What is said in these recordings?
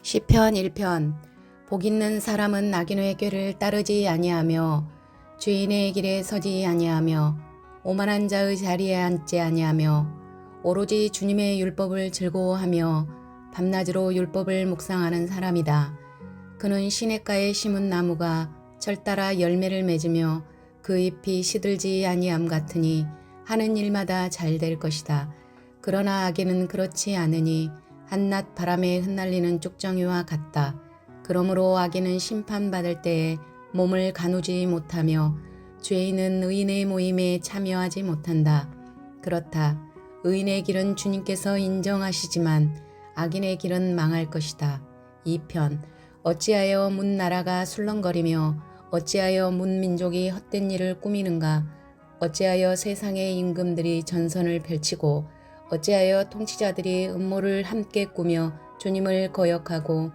시편 1편. 복 있는 사람은 악인의 꾀를 따르지 아니하며 주인의 길에 서지 아니하며 오만한 자의 자리에 앉지 아니하며 오로지 주님의 율법을 즐거워하며 밤낮으로 율법을 묵상하는 사람이다. 그는 시냇가에 심은 나무가 철따라 열매를 맺으며 그 잎이 시들지 아니함 같으니 하는 일마다 잘 될 것이다. 그러나 악인은 그렇지 않으니 한낮 바람에 흩날리는 쭉정이와 같다. 그러므로 악인은 심판받을 때에 몸을 가누지 못하며 죄인은 의인의 모임에 참여하지 못한다. 그렇다. 의인의 길은 주님께서 인정하시지만 악인의 길은 망할 것이다. 2편. 어찌하여 문 나라가 술렁거리며 어찌하여 문 민족이 헛된 일을 꾸미는가. 어찌하여 세상의 임금들이 전선을 펼치고 어찌하여 통치자들이 음모를 함께 꾸며 주님을 거역하고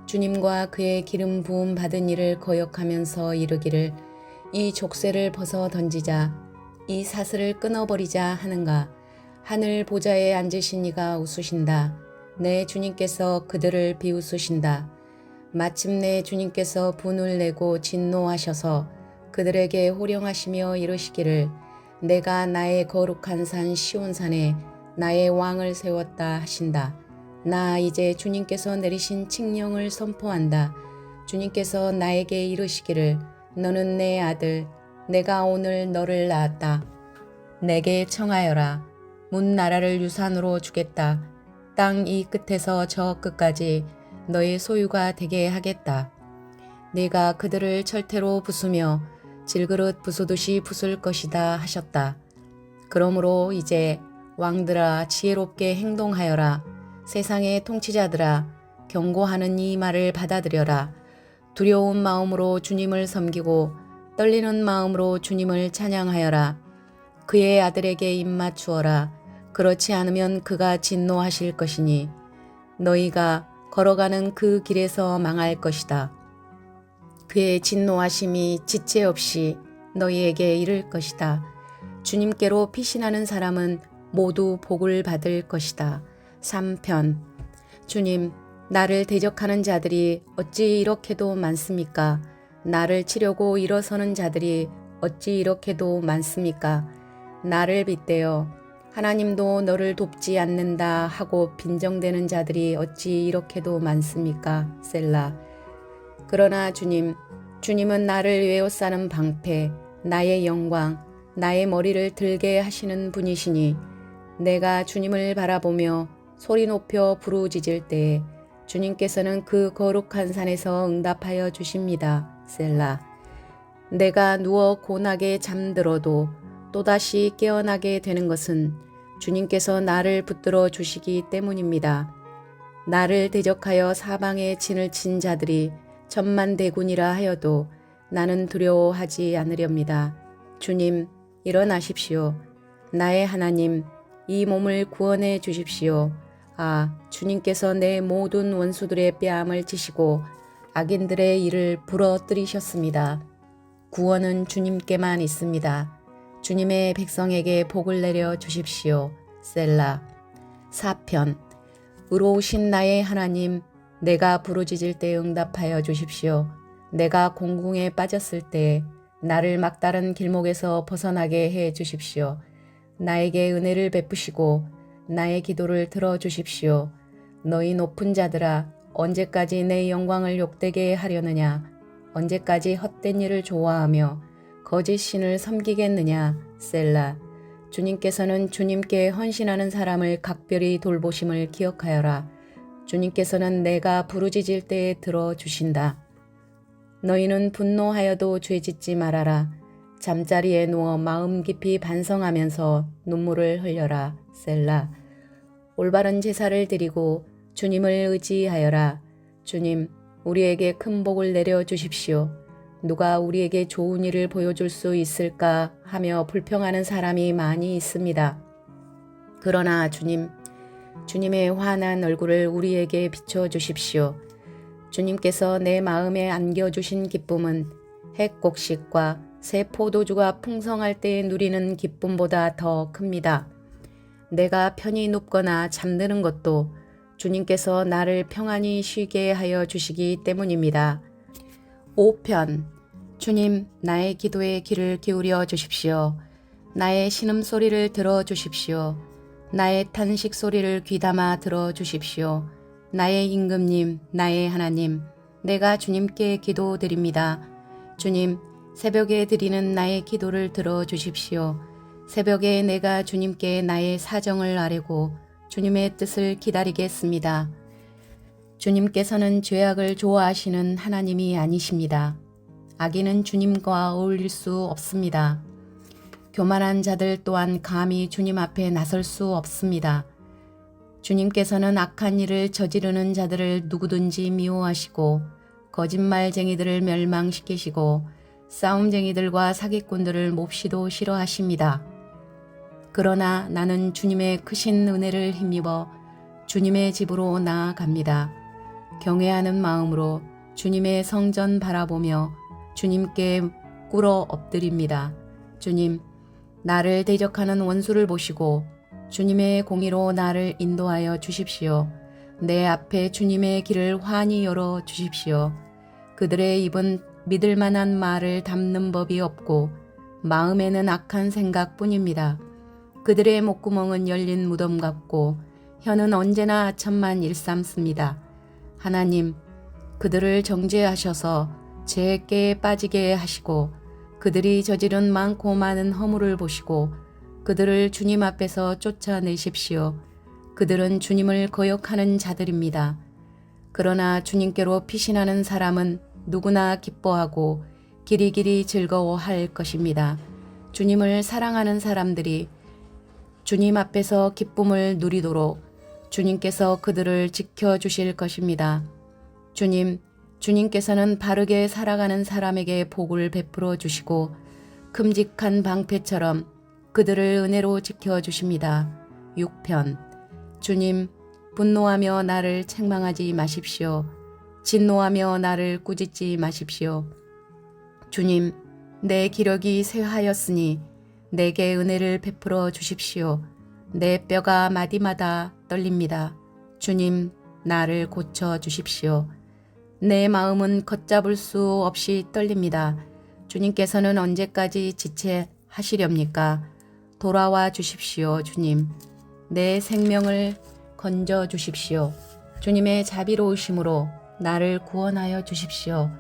주님과 그의 기름 부음 받은 이를 거역하면서 이르기를 이 족쇄를 벗어 던지자 이 사슬을 끊어버리자 하는가. 하늘 보좌에 앉으신 이가 웃으신다. 내 주님께서 그들을 비웃으신다. 마침내 주님께서 분을 내고 진노하셔서 그들에게 호령하시며 이르시기를 내가 나의 거룩한 산 시온산에 나의 왕을 세웠다 하신다. 나 이제 주님께서 내리신 칙령을 선포한다. 주님께서 나에게 이르시기를 너는 내 아들 내가 오늘 너를 낳았다. 내게 청하여라. 문 나라를 유산으로 주겠다. 땅 이 끝에서 저 끝까지 너의 소유가 되게 하겠다. 네가 그들을 철퇴로 부수며 질그릇 부수듯이 부술 것이다 하셨다. 그러므로 이제 왕들아 지혜롭게 행동하여라. 세상의 통치자들아 경고하는 이 말을 받아들여라. 두려운 마음으로 주님을 섬기고 떨리는 마음으로 주님을 찬양하여라. 그의 아들에게 입맞추어라. 그렇지 않으면 그가 진노하실 것이니 너희가 걸어가는 그 길에서 망할 것이다. 그의 진노하심이 지체 없이 너희에게 이를 것이다. 주님께로 피신하는 사람은 모두 복을 받을 것이다. 3편. 주님, 나를 대적하는 자들이 어찌 이렇게도 많습니까? 나를 치려고 일어서는 자들이 어찌 이렇게도 많습니까? 나를 빗대어 하나님도 너를 돕지 않는다 하고 빈정대는 자들이 어찌 이렇게도 많습니까? 셀라. 그러나 주님은 나를 외워싸는 방패, 나의 영광, 나의 머리를 들게 하시는 분이시니 내가 주님을 바라보며 소리 높여 부르짖을 때에 주님께서는 그 거룩한 산에서 응답하여 주십니다. 셀라. 내가 누워 고나게 잠들어도 또다시 깨어나게 되는 것은 주님께서 나를 붙들어 주시기 때문입니다. 나를 대적하여 사방에 진을 친 자들이 천만대군이라 하여도 나는 두려워하지 않으렵니다. 주님, 일어나십시오. 나의 하나님, 이 몸을 구원해 주십시오. 아, 주님께서 내 모든 원수들의 뺨을 치시고 악인들의 일을 부러뜨리셨습니다. 구원은 주님께만 있습니다. 주님의 백성에게 복을 내려 주십시오. 셀라. 4편. 의로우신 나의 하나님, 내가 부르짖을 때 응답하여 주십시오. 내가 공궁에 빠졌을 때 나를 막다른 길목에서 벗어나게 해 주십시오. 나에게 은혜를 베푸시고 나의 기도를 들어주십시오. 너희 높은 자들아, 언제까지 내 영광을 욕되게 하려느냐? 언제까지 헛된 일을 좋아하며 거짓 신을 섬기겠느냐? 셀라. 주님께서는 주님께 헌신하는 사람을 각별히 돌보심을 기억하여라. 주님께서는 내가 부르짖을 때에 들어주신다. 너희는 분노하여도 죄짓지 말아라. 잠자리에 누워 마음 깊이 반성하면서 눈물을 흘려라. 셀라. 올바른 제사를 드리고 주님을 의지하여라. 주님, 우리에게 큰 복을 내려 주십시오. 누가 우리에게 좋은 일을 보여줄 수 있을까 하며 불평하는 사람이 많이 있습니다. 그러나 주님의 환한 얼굴을 우리에게 비춰주십시오. 주님께서 내 마음에 안겨주신 기쁨은 핵곡식과 새 포도주가 풍성할 때에 누리는 기쁨보다 더 큽니다. 내가 편히 눕거나 잠드는 것도 주님께서 나를 평안히 쉬게 하여 주시기 때문입니다. 5편. 주님, 나의 기도에 귀를 기울여 주십시오. 나의 신음소리를 들어 주십시오. 나의 탄식 소리를 귀담아 들어 주십시오. 나의 임금님, 나의 하나님, 내가 주님께 기도드립니다. 주님, 새벽에 드리는 나의 기도를 들어 주십시오. 새벽에 내가 주님께 나의 사정을 아뢰고 주님의 뜻을 기다리겠습니다. 주님께서는 죄악을 좋아하시는 하나님이 아니십니다. 악인은 주님과 어울릴 수 없습니다. 교만한 자들 또한 감히 주님 앞에 나설 수 없습니다. 주님께서는 악한 일을 저지르는 자들을 누구든지 미워하시고 거짓말쟁이들을 멸망시키시고 싸움쟁이들과 사기꾼들을 몹시도 싫어하십니다. 그러나 나는 주님의 크신 은혜를 힘입어 주님의 집으로 나아갑니다. 경외하는 마음으로 주님의 성전 바라보며 주님께 꿇어 엎드립니다. 주님, 나를 대적하는 원수를 보시고 주님의 공의로 나를 인도하여 주십시오. 내 앞에 주님의 길을 환히 열어 주십시오. 그들의 입은 믿을 만한 말을 담는 법이 없고 마음에는 악한 생각뿐입니다. 그들의 목구멍은 열린 무덤 같고 혀는 언제나 아첨만 일삼습니다. 하나님, 그들을 정죄하셔서 죄에 빠지게 하시고 그들이 저지른 많고 많은 허물을 보시고 그들을 주님 앞에서 쫓아내십시오. 그들은 주님을 거역하는 자들입니다. 그러나 주님께로 피신하는 사람은 누구나 기뻐하고 길이길이 즐거워할 것입니다. 주님을 사랑하는 사람들이 주님 앞에서 기쁨을 누리도록 주님께서 그들을 지켜주실 것입니다. 주님께서는 바르게 살아가는 사람에게 복을 베풀어 주시고 큼직한 방패처럼 그들을 은혜로 지켜주십니다. 6편. 주님, 분노하며 나를 책망하지 마십시오. 진노하며 나를 꾸짖지 마십시오. 주님, 내 기력이 쇠하였으니 내게 은혜를 베풀어 주십시오. 내 뼈가 마디마다 떨립니다. 주님, 나를 고쳐 주십시오. 내 마음은 걷잡을 수 없이 떨립니다. 주님께서는 언제까지 지체하시렵니까? 돌아와 주십시오, 주님. 내 생명을 건져 주십시오. 주님의 자비로우심으로 나를 구원하여 주십시오.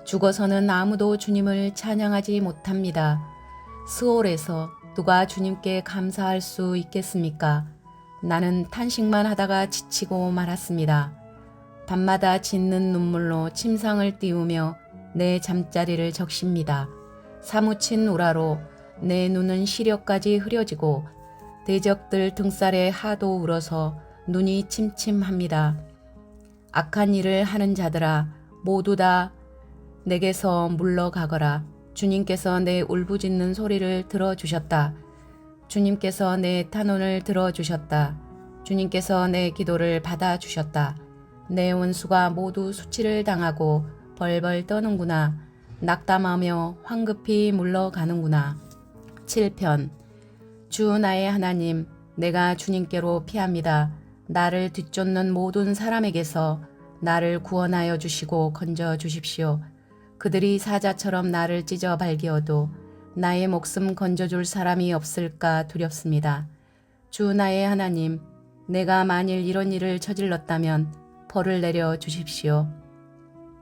죽어서는 아무도 주님을 찬양하지 못합니다. 스올에서 누가 주님께 감사할 수 있겠습니까? 나는 탄식만 하다가 지치고 말았습니다. 밤마다 짖는 눈물로 침상을 띄우며 내 잠자리를 적십니다. 사무친 우라로 내 눈은 시력까지 흐려지고 대적들 등살에 하도 울어서 눈이 침침합니다. 악한 일을 하는 자들아, 모두 다 내게서 물러가거라. 주님께서 내 울부짖는 소리를 들어주셨다. 주님께서 내 탄원을 들어주셨다. 주님께서 내 기도를 받아주셨다. 내 원수가 모두 수치를 당하고 벌벌 떠는구나. 낙담하며 황급히 물러가는구나. 7편. 주 나의 하나님, 내가 주님께로 피합니다. 나를 뒤쫓는 모든 사람에게서 나를 구원하여 주시고 건져 주십시오. 그들이 사자처럼 나를 찢어 발기어도 나의 목숨 건져줄 사람이 없을까 두렵습니다. 주 나의 하나님, 내가 만일 이런 일을 저질렀다면 벌을 내려 주십시오.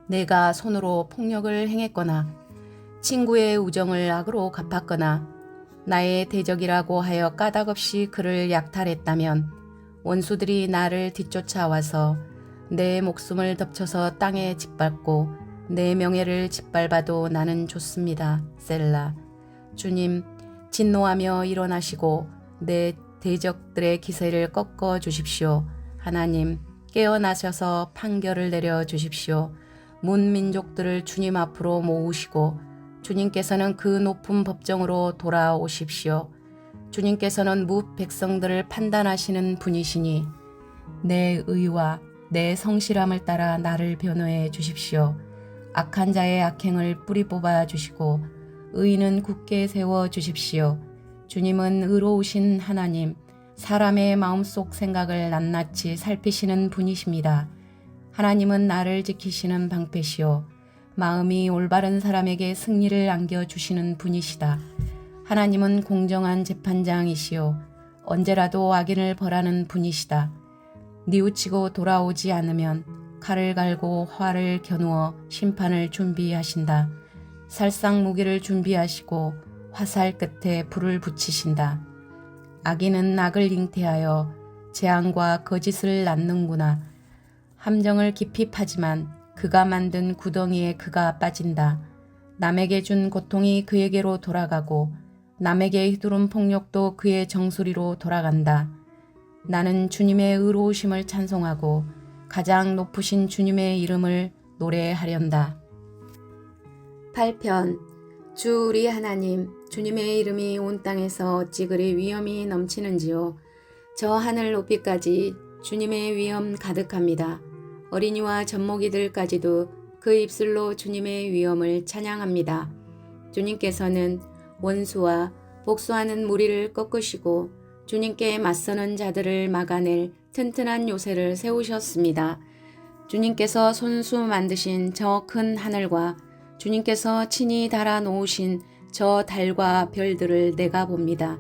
내가 손으로 폭력을 행했거나 친구의 우정을 악으로 갚았거나 나의 대적이라고 하여 까닭없이 그를 약탈했다면 원수들이 나를 뒤쫓아와서 내 목숨을 덮쳐서 땅에 짓밟고 내 명예를 짓밟아도 나는 좋습니다. 셀라. 주님, 진노하며 일어나시고 내 대적들의 기세를 꺾어 주십시오. 하나님, 깨어나셔서 판결을 내려 주십시오. 문민족들을 주님 앞으로 모으시고 주님께서는 그 높은 법정으로 돌아오십시오. 주님께서는 무 백성들을 판단하시는 분이시니 내 의와 내 성실함을 따라 나를 변호해 주십시오. 악한 자의 악행을 뿌리 뽑아 주시고 의인은 굳게 세워 주십시오. 주님은 의로우신 하나님, 사람의 마음속 생각을 낱낱이 살피시는 분이십니다. 하나님은 나를 지키시는 방패시요 마음이 올바른 사람에게 승리를 안겨주시는 분이시다. 하나님은 공정한 재판장이시요 언제라도 악인을 벌하는 분이시다. 뉘우치고 돌아오지 않으면 칼을 갈고 활을 겨누어 심판을 준비하신다. 살상 무기를 준비하시고 화살 끝에 불을 붙이신다. 악인은 악을 잉태하여 재앙과 거짓을 낳는구나. 함정을 깊이 파지만 그가 만든 구덩이에 그가 빠진다. 남에게 준 고통이 그에게로 돌아가고 남에게 휘두른 폭력도 그의 정수리로 돌아간다. 나는 주님의 의로우심을 찬송하고 가장 높으신 주님의 이름을 노래하련다. 8편 주 우리 하나님, 주님의 이름이 온 땅에서 어찌 그리 위엄이 넘치는지요. 저 하늘 높이까지 주님의 위엄 가득합니다. 어린이와 젖먹이들까지도 그 입술로 주님의 위엄을 찬양합니다. 주님께서는 원수와 복수하는 무리를 꺾으시고 주님께 맞서는 자들을 막아낼 튼튼한 요새를 세우셨습니다. 주님께서 손수 만드신 저 큰 하늘과 주님께서 친히 달아 놓으신 저 달과 별들을 내가 봅니다.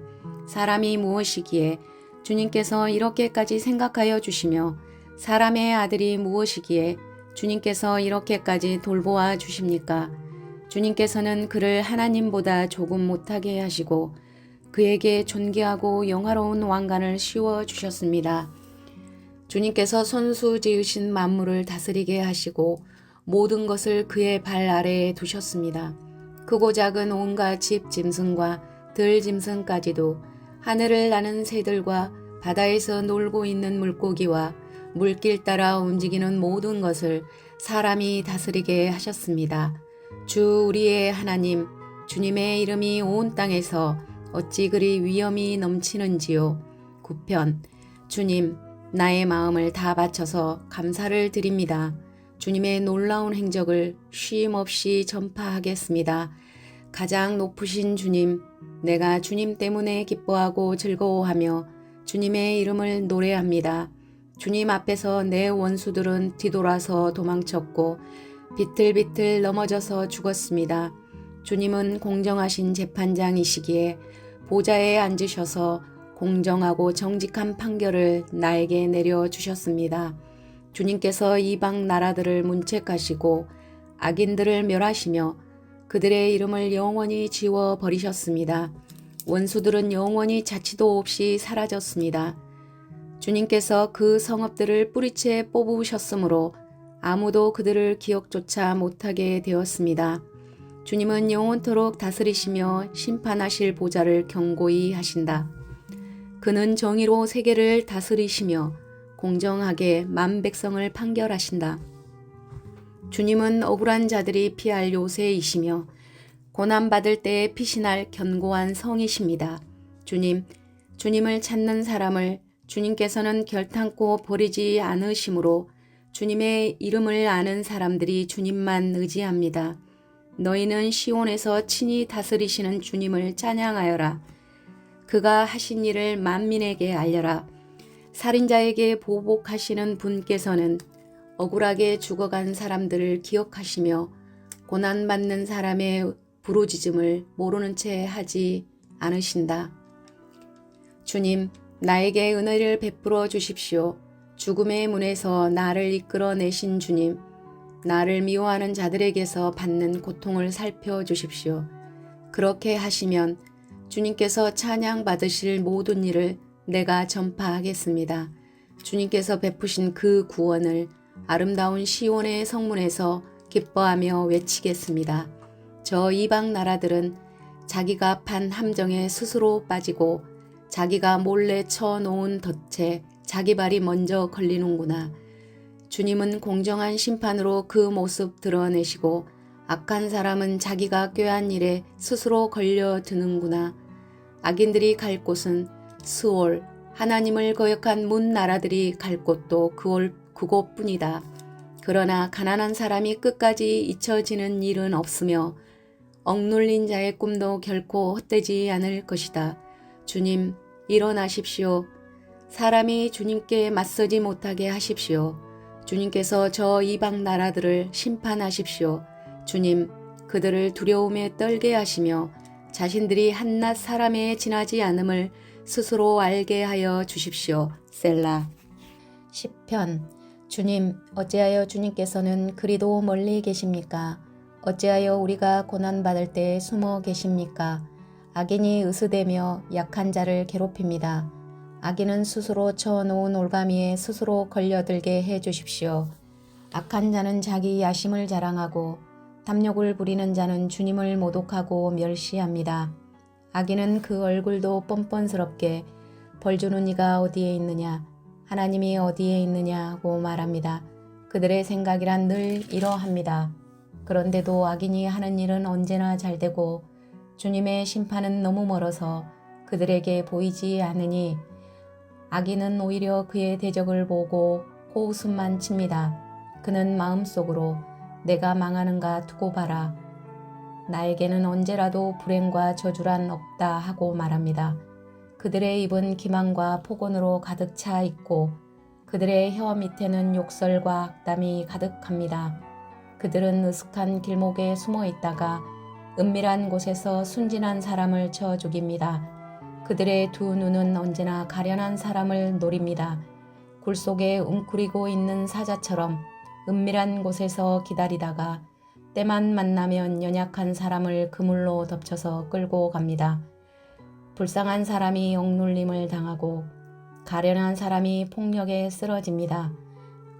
사람이 무엇이기에 주님께서 이렇게까지 생각하여 주시며 사람의 아들이 무엇이기에 주님께서 이렇게까지 돌보아 주십니까? 주님께서는 그를 하나님보다 조금 못하게 하시고 그에게 존귀하고 영화로운 왕관을 씌워 주셨습니다. 주님께서 손수 지으신 만물을 다스리게 하시고 모든 것을 그의 발 아래에 두셨습니다. 크고 작은 온갖 집 짐승과 들 짐승까지도 하늘을 나는 새들과 바다에서 놀고 있는 물고기와 물길 따라 움직이는 모든 것을 사람이 다스리게 하셨습니다. 주 우리의 하나님, 주님의 이름이 온 땅에서 어찌 그리 위엄이 넘치는지요. 9편 주님, 나의 마음을 다 바쳐서 감사를 드립니다. 주님의 놀라운 행적을 쉼 없이 전파하겠습니다. 가장 높으신 주님, 내가 주님 때문에 기뻐하고 즐거워하며 주님의 이름을 노래합니다. 주님 앞에서 내 원수들은 뒤돌아서 도망쳤고 비틀비틀 넘어져서 죽었습니다. 주님은 공정하신 재판장이시기에 보좌에 앉으셔서 공정하고 정직한 판결을 나에게 내려주셨습니다. 주님께서 이방 나라들을 문책하시고 악인들을 멸하시며 그들의 이름을 영원히 지워버리셨습니다. 원수들은 영원히 자취도 없이 사라졌습니다. 주님께서 그 성읍들을 뿌리채 뽑으셨으므로 아무도 그들을 기억조차 못하게 되었습니다. 주님은 영원토록 다스리시며 심판하실 보좌를 견고히 하신다. 그는 정의로 세계를 다스리시며 공정하게 만 백성을 판결하신다. 주님은 억울한 자들이 피할 요새이시며 고난받을 때에 피신할 견고한 성이십니다. 주님을 찾는 사람을 주님께서는 결탄코 버리지 않으시므로 주님의 이름을 아는 사람들이 주님만 의지합니다. 너희는 시온에서 친히 다스리시는 주님을 찬양하여라. 그가 하신 일을 만민에게 알려라. 살인자에게 보복하시는 분께서는 억울하게 죽어간 사람들을 기억하시며 고난받는 사람의 부르짖음을 모르는 채 하지 않으신다. 주님, 나에게 은혜를 베풀어 주십시오. 죽음의 문에서 나를 이끌어내신 주님, 나를 미워하는 자들에게서 받는 고통을 살펴주십시오. 그렇게 하시면 주님께서 찬양받으실 모든 일을 내가 전파하겠습니다. 주님께서 베푸신 그 구원을 아름다운 시온의 성문에서 기뻐하며 외치겠습니다. 저 이방 나라들은 자기가 판 함정에 스스로 빠지고 자기가 몰래 쳐놓은 덫에 자기 발이 먼저 걸리는구나. 주님은 공정한 심판으로 그 모습 드러내시고 악한 사람은 자기가 꾀한 일에 스스로 걸려드는구나. 악인들이 갈 곳은 스올, 하나님을 거역한 문 나라들이 갈 곳도 그곳뿐이다. 그러나 가난한 사람이 끝까지 잊혀지는 일은 없으며 억눌린 자의 꿈도 결코 헛되지 않을 것이다. 주님, 일어나십시오. 사람이 주님께 맞서지 못하게 하십시오. 주님께서 저 이방 나라들을 심판하십시오. 주님, 그들을 두려움에 떨게 하시며 자신들이 한낱 사람에 지나지 않음을 스스로 알게 하여 주십시오. 셀라. 시편. 주님, 어찌하여 주님께서는 그리도 멀리 계십니까? 어찌하여 우리가 고난받을 때 숨어 계십니까? 악인이 으스대며 약한 자를 괴롭힙니다. 악인은 스스로 쳐놓은 올가미에 스스로 걸려들게 해 주십시오. 악한 자는 자기 야심을 자랑하고 탐욕을 부리는 자는 주님을 모독하고 멸시합니다. 악인은 그 얼굴도 뻔뻔스럽게 벌주는 이가 어디에 있느냐, 하나님이 어디에 있느냐고 말합니다. 그들의 생각이란 늘 이러합니다. 그런데도 악인이 하는 일은 언제나 잘되고 주님의 심판은 너무 멀어서 그들에게 보이지 않으니 악인은 오히려 그의 대적을 보고 코웃음만 칩니다. 그는 마음속으로 내가 망하는가 두고 봐라. 나에게는 언제라도 불행과 저주란 없다 하고 말합니다. 그들의 입은 기만과 폭언으로 가득 차 있고 그들의 혀 밑에는 욕설과 악담이 가득합니다. 그들은 으슥한 길목에 숨어 있다가 은밀한 곳에서 순진한 사람을 쳐 죽입니다. 그들의 두 눈은 언제나 가련한 사람을 노립니다. 굴 속에 웅크리고 있는 사자처럼 은밀한 곳에서 기다리다가 때만 만나면 연약한 사람을 그물로 덮쳐서 끌고 갑니다. 불쌍한 사람이 억눌림을 당하고 가련한 사람이 폭력에 쓰러집니다.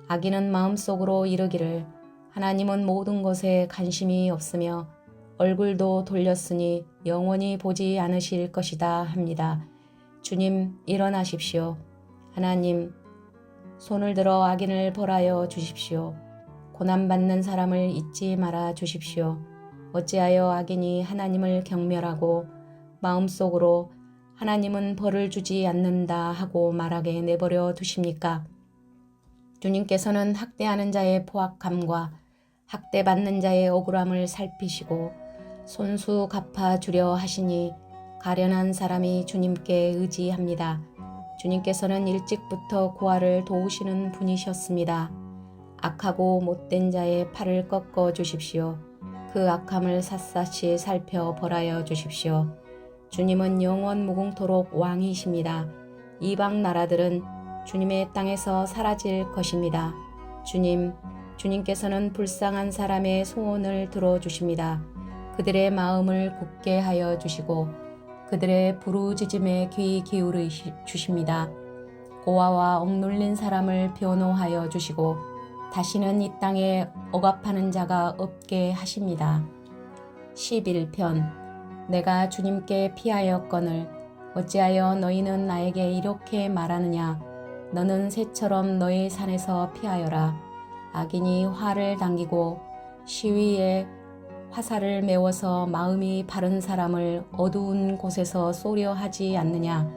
악인은 마음속으로 이르기를 하나님은 모든 것에 관심이 없으며 얼굴도 돌렸으니 영원히 보지 않으실 것이다 합니다. 주님, 일어나십시오. 하나님, 손을 들어 악인을 벌하여 주십시오. 고난받는 사람을 잊지 말아 주십시오. 어찌하여 악인이 하나님을 경멸하고 마음속으로 하나님은 벌을 주지 않는다 하고 말하게 내버려 두십니까? 주님께서는 학대하는 자의 포악함과 학대받는 자의 억울함을 살피시고 손수 갚아주려 하시니 가련한 사람이 주님께 의지합니다. 주님께서는 일찍부터 고아를 도우시는 분이셨습니다. 악하고 못된 자의 팔을 꺾어 주십시오. 그 악함을 샅샅이 살펴 벌하여 주십시오. 주님은 영원 무궁토록 왕이십니다. 이방 나라들은 주님의 땅에서 사라질 것입니다. 주님께서는 불쌍한 사람의 소원을 들어주십니다. 그들의 마음을 굳게 하여 주시고 그들의 부르짖음에 귀 기울여 주십니다. 고아와 억눌린 사람을 변호하여 주시고 다시는 이 땅에 억압하는 자가 없게 하십니다. 11편. 내가 주님께 피하였거늘 어찌하여 너희는 나에게 이렇게 말하느냐. 너는 새처럼 너희 산에서 피하여라. 악인이 활을 당기고 시위에 화살을 메워서 마음이 바른 사람을 어두운 곳에서 쏘려 하지 않느냐.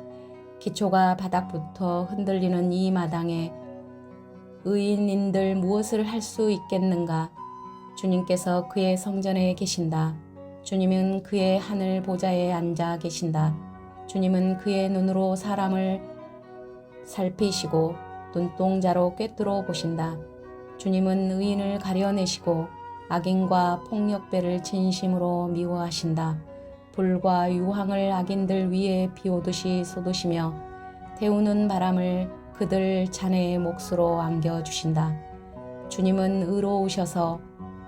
기초가 바닥부터 흔들리는 이 마당에 의인인들 무엇을 할 수 있겠는가. 주님께서 그의 성전에 계신다. 주님은 그의 하늘 보좌에 앉아 계신다. 주님은 그의 눈으로 사람을 살피시고 눈동자로 꿰뚫어 보신다. 주님은 의인을 가려내시고 악인과 폭력배를 진심으로 미워하신다. 불과 유황을 악인들 위에 비오듯이 쏟으시며 태우는 바람을 그들 자네의 몫으로 안겨주신다. 주님은 의로우셔서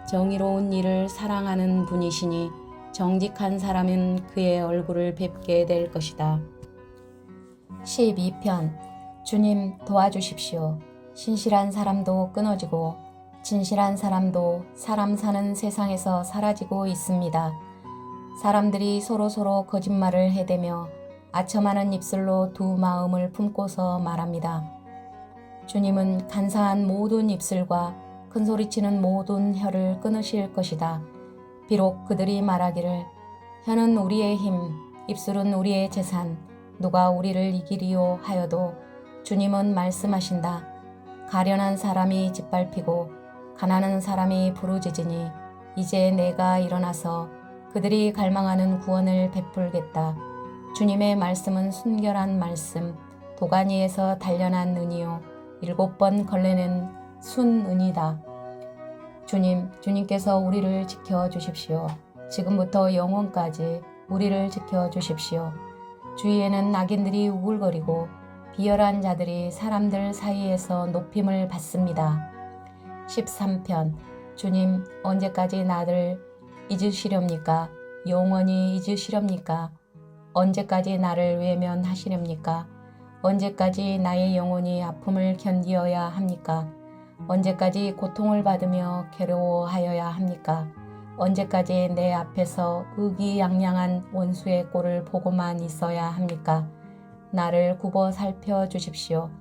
정의로운 일을 사랑하는 분이시니 정직한 사람은 그의 얼굴을 뵙게 될 것이다. 12편. 주님 도와주십시오. 신실한 사람도 끊어지고 진실한 사람도 사람 사는 세상에서 사라지고 있습니다. 사람들이 서로서로 거짓말을 해대며 아첨하는 입술로 두 마음을 품고서 말합니다. 주님은 간사한 모든 입술과 큰소리치는 모든 혀를 끊으실 것이다. 비록 그들이 말하기를 혀는 우리의 힘, 입술은 우리의 재산, 누가 우리를 이기리요 하여도 주님은 말씀하신다. 가련한 사람이 짓밟히고 가난한 사람이 부르짖으니 이제 내가 일어나서 그들이 갈망하는 구원을 베풀겠다. 주님의 말씀은 순결한 말씀, 도가니에서 단련한 은이요 7번 걸레는 순은이다. 주님께서 우리를 지켜주십시오. 지금부터 영원까지 우리를 지켜주십시오. 주위에는 악인들이 우글거리고 비열한 자들이 사람들 사이에서 높임을 받습니다. 13편 주님 언제까지 나를 잊으시렵니까? 영원히 잊으시렵니까? 언제까지 나를 외면하시렵니까? 언제까지 나의 영혼이 아픔을 견디어야 합니까? 언제까지 고통을 받으며 괴로워하여야 합니까? 언제까지 내 앞에서 의기양양한 원수의 꼴을 보고만 있어야 합니까? 나를 굽어 살펴 주십시오.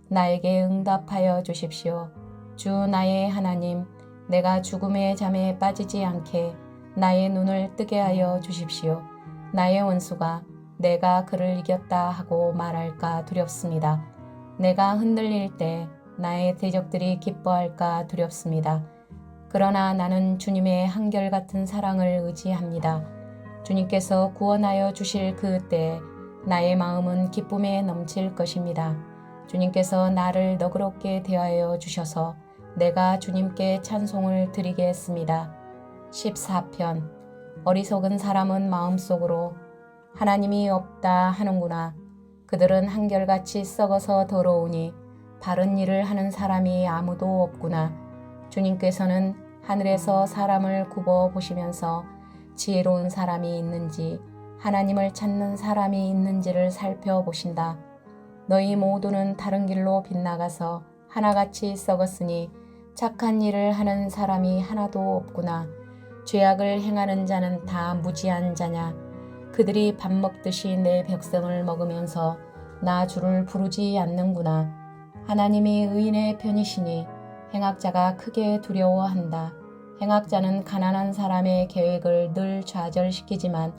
나에게 응답하여 주십시오. 주 나의 하나님, 내가 죽음의 잠에 빠지지 않게 나의 눈을 뜨게 하여 주십시오. 나의 원수가 내가 그를 이겼다 하고 말할까 두렵습니다. 내가 흔들릴 때 나의 대적들이 기뻐할까 두렵습니다. 그러나 나는 주님의 한결같은 사랑을 의지합니다. 주님께서 구원하여 주실 그때 나의 마음은 기쁨에 넘칠 것입니다. 주님께서 나를 너그럽게 대하여 주셔서 내가 주님께 찬송을 드리겠습니다. 14편 어리석은 사람은 마음속으로 하나님이 없다 하는구나. 그들은 한결같이 썩어서 더러우니 바른 일을 하는 사람이 아무도 없구나. 주님께서는 하늘에서 사람을 굽어 보시면서 지혜로운 사람이 있는지 하나님을 찾는 사람이 있는지를 살펴보신다. 너희 모두는 다른 길로 빗나가서 하나같이 썩었으니 착한 일을 하는 사람이 하나도 없구나. 죄악을 행하는 자는 다 무지한 자냐. 그들이 밥 먹듯이 내 백성을 먹으면서 나 주를 부르지 않는구나. 하나님이 의인의 편이시니 행악자가 크게 두려워한다. 행악자는 가난한 사람의 계획을 늘 좌절시키지만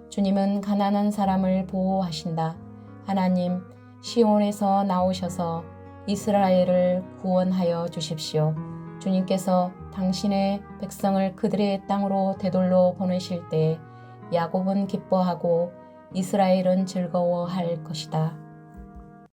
주님은 가난한 사람을 보호하신다. 하나님, 시온에서 나오셔서 이스라엘을 구원하여 주십시오. 주님께서 당신의 백성을 그들의 땅으로 되돌려 보내실 때 야곱은 기뻐하고 이스라엘은 즐거워할 것이다.